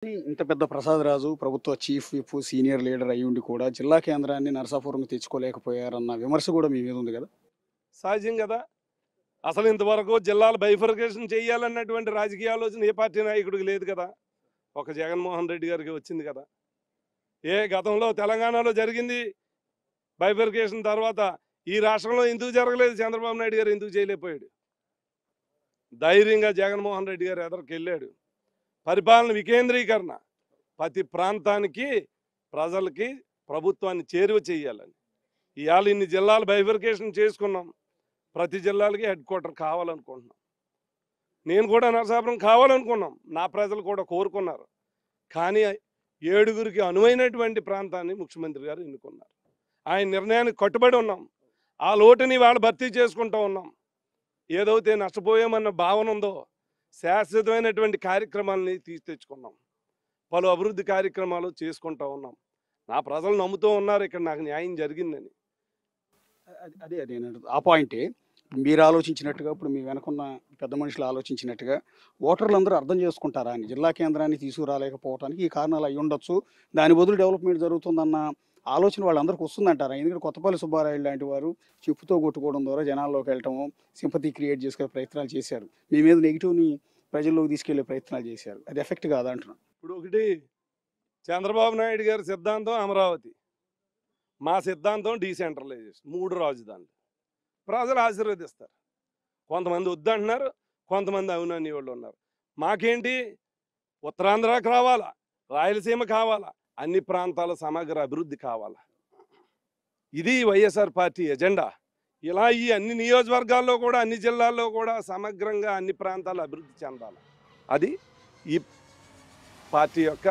ఇంత పెద్ద ప్రసాద్ రాజు ప్రభుత్వ చీఫ్ విప్, సీనియర్ లీడర్ అయ్యుండి కూడా జిల్లా కేంద్రాన్ని నరసాపురంకి తెచ్చుకోలేకపోయారన్న విమర్శ కూడా మీ మీద ఉంది కదా! సహజం కదా. అసలు ఇంతవరకు జిల్లాల బైఫర్కేషన్ చేయాలన్నటువంటి రాజకీయ ఆలోచన ఏ పార్టీ నాయకుడికి లేదు కదా. ఒక జగన్మోహన్ రెడ్డి గారికి వచ్చింది కదా. గతంలో తెలంగాణలో జరిగింది బైఫర్కేషన్ తర్వాత. ఈ రాష్ట్రంలో ఎందుకు జరగలేదు? చంద్రబాబు నాయుడు గారు ఎందుకు చేయలేకపోయాడు? ధైర్యంగా జగన్మోహన్ రెడ్డి గారు ఎదరికి వెళ్ళాడు. పరిపాలన వికేంద్రీకరణ, ప్రతి ప్రాంతానికి ప్రజలకి ప్రభుత్వాన్ని చేరువ చేయాలని. ఇవాళ ఇన్ని జిల్లాలు బైఫర్కేషన్ చేసుకున్నాం. ప్రతి జిల్లాలకి హెడ్ క్వార్టర్ కావాలనుకుంటున్నాం. నేను కూడా నరసాపురం కావాలనుకున్నాం, నా ప్రజలు కూడా కోరుకున్నారు. కానీ 7గురికి అనువైనటువంటి ప్రాంతాన్ని ముఖ్యమంత్రి గారు ఎన్నుకున్నారు. ఆయన నిర్ణయానికి కట్టుబడి ఉన్నాం. ఆ లోటుని వాళ్ళు భర్తీ చేసుకుంటూ ఉన్నాం. ఏదైతే నష్టపోయామన్న భావన ఉందో శాశ్వతమైనటువంటి కార్యక్రమాలని తెచ్చుకున్నాం. పలు అభివృద్ధి కార్యక్రమాలు చేసుకుంటూ ఉన్నాం. నా ప్రజలు నమ్ముతూ ఉన్నారు ఇక్కడ నాకు న్యాయం జరిగిందని. అదే అదే ఆ పాయింటే మీరు ఆలోచించినట్టుగా, ఇప్పుడు మీ వెనకున్న పెద్ద మనుషులు ఆలోచించినట్టుగా ఓటర్లందరూ అర్థం చేసుకుంటారా అని జిల్లా కేంద్రాన్ని తీసుకురాలేకపోవడానికి ఈ కారణాలు అయి ఉండొచ్చు, దాని బదులు డెవలప్మెంట్ జరుగుతుందన్న ఆలోచన వాళ్ళందరికీ వస్తుందంటారా? ఎందుకంటే కొత్తపల్లి సుబ్బారాయుడు లాంటి వారు చెప్పుతో కొట్టుకోవడం ద్వారా జనాల్లోకి వెళ్ళటము, సింపతి క్రియేట్ చేసుకునే ప్రయత్నాలు చేశారు. మీ మీద నెగిటివ్ని ప్రజల్లోకి తీసుకెళ్లే ప్రయత్నాలు చేశారు. అది ఎఫెక్ట్ కాదంటున్నాను. ఇప్పుడు ఒకటి, చంద్రబాబు నాయుడు గారి సిద్ధాంతం అమరావతి, మా సిద్ధాంతం డీసెంట్రలైజేషన్, 3 రాజధానులు. ప్రజలు ఆశీర్వదిస్తారు. కొంతమంది వద్దంటున్నారు, కొంతమంది అవునని వాళ్ళు ఉన్నారు. మాకేంటి, ఉత్తరాంధ్రకు రావాలా, రాయలసీమ కావాలా, అన్ని ప్రాంతాల సమగ్ర అభివృద్ధి కావాలా. ఇది వైఎస్ఆర్ పార్టీ ఎజెండా. ఇలా ఈ అన్ని నియోజకవర్గాల్లో కూడా, అన్ని జిల్లాల్లో కూడా సమగ్రంగా అన్ని ప్రాంతాలు అభివృద్ధి చెందాలి. అది ఈ పార్టీ యొక్క